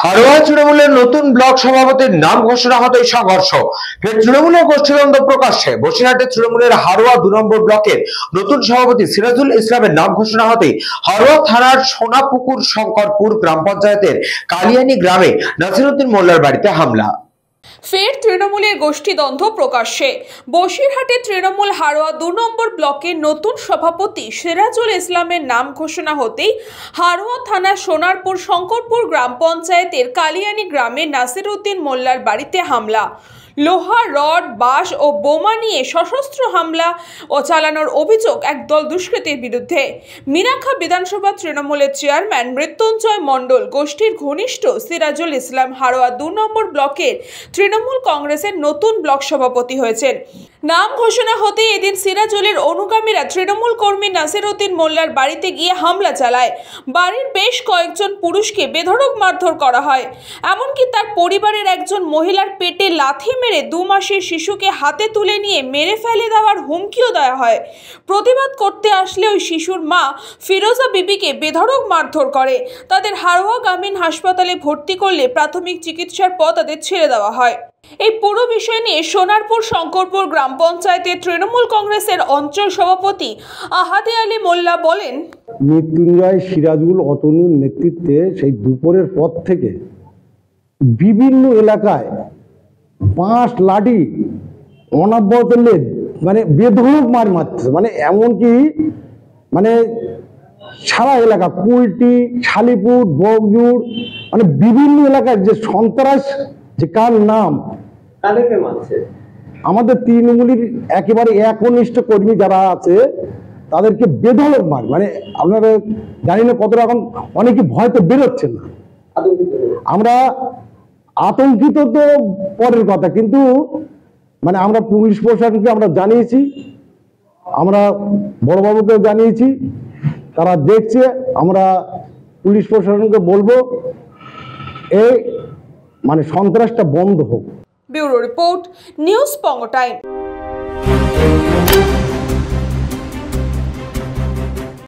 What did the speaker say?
হারোয়া তৃণমূলের নতুন ব্লক সভাপতির নাম ঘোষণা হতেই সংঘর্ষ। ফের তৃণমূলের গোষ্ঠীদ্বন্দ্ব প্রকাশ্যে। বসিরহাটে তৃণমূলের হারোয়া 2 নম্বর ব্লকের নতুন সভাপতি সিরাজুল ইসলামের নাম ঘোষণা হতেই হারোয়া থানার সোনাপুকুর শঙ্করপুর গ্রাম পঞ্চায়েতের কালিয়ানি গ্রামে নাসিরউদ্দিন মোল্লার বাড়িতে হামলা। ফের তৃণমূলের গোষ্ঠীদ্বন্দ্ব প্রকাশ্যে। বসিরহাটে তৃণমূল হারোয়া 2 নম্বর ব্লকের নতুন সভাপতি সিরাজুল ইসলামের নাম ঘোষণা হতেই হারোয়া থানার সোনারপুর শঙ্করপুর গ্রাম পঞ্চায়েতের কালিয়ানি গ্রামে নাসিরউদ্দিন মোল্লার বাড়িতে হামলা। লোহা, রড, বাঁশ ও বোমা নিয়ে সশস্ত্র হামলা ও চালানোর অভিযোগ একদল দুষ্কৃতীর বিরুদ্ধে। মিনাখা বিধানসভা তৃণমূলের চেয়ারম্যান মৃত্যুঞ্জয় মণ্ডল গোষ্ঠীর ঘনিষ্ঠ সিরাজুল ইসলাম হারোয়া 2 নম্বর ব্লকের তৃণমূল কংগ্রেসের নতুন ব্লক সভাপতি হয়েছেন। নাম ঘোষণা হতেই এদিন সিরাজুলের অনুগামীরা তৃণমূল কর্মী নাসিরউদ্দিন মোল্লার বাড়িতে গিয়ে হামলা চালায়। বাড়ির বেশ কয়েকজন পুরুষকে বেধড়ক মারধর করা হয়। এমনকি তার পরিবারের একজন মহিলার পেটে লাথি মেরে 2 মাসের শিশুকে হাতে তুলে নিয়ে মেরে ফেলে দেওয়ার হুমকিও দেওয়া হয়। প্রতিবাদ করতে আসলে ওই শিশুর মা ফিরোজা বিবিকে বেধড়ক মারধর করে। তাদের হারোয়া গ্রামীণ হাসপাতালে ভর্তি করলে প্রাথমিক চিকিৎসার পর তাদের ছেড়ে দেওয়া হয়। এই পুরো বিষয় নিয়ে সোনারপুর শঙ্করপুর গ্রাম পঞ্চায়েতের তৃণমূল কংগ্রেসের অঞ্চল সভাপতি আহাদে আলী মোল্লা বলেন, মৃত্যুঞ্জয় সিরাজুল অতনুর নেতৃত্বে সেই দুপুরের পর থেকে বিভিন্ন এলাকায় বাঁশ, লাঠি অনবরত মানে বেধড়ক মারছে, মানে এমনকি মানে সারা এলাকা কুলটি, শালিপুর, বগজুর, মানে বিভিন্ন এলাকায় যে সন্ত্রাস, যে কার নাম আমাদের তৃণমূলের একেবারে একনিষ্ঠ কর্মী যারা আছে তাদেরকে বেধড়ক মার, মানে আপনারা জানি না কত রকম, অনেকে ভয়তে বেরোচ্ছে না। আমরা আতঙ্কিত তো পরের কথা, কিন্তু মানে আমরা পুলিশ প্রশাসনকে আমরা জানিয়েছি, আমরা বড়বাবুকে জানিয়েছি, তারা দেখছে। আমরা পুলিশ প্রশাসনকে বলবো এই মানে সন্ত্রাসটা বন্ধ হোক। ব্যুরো রিপোর্ট, নিউজ পঙ্গ টাইম।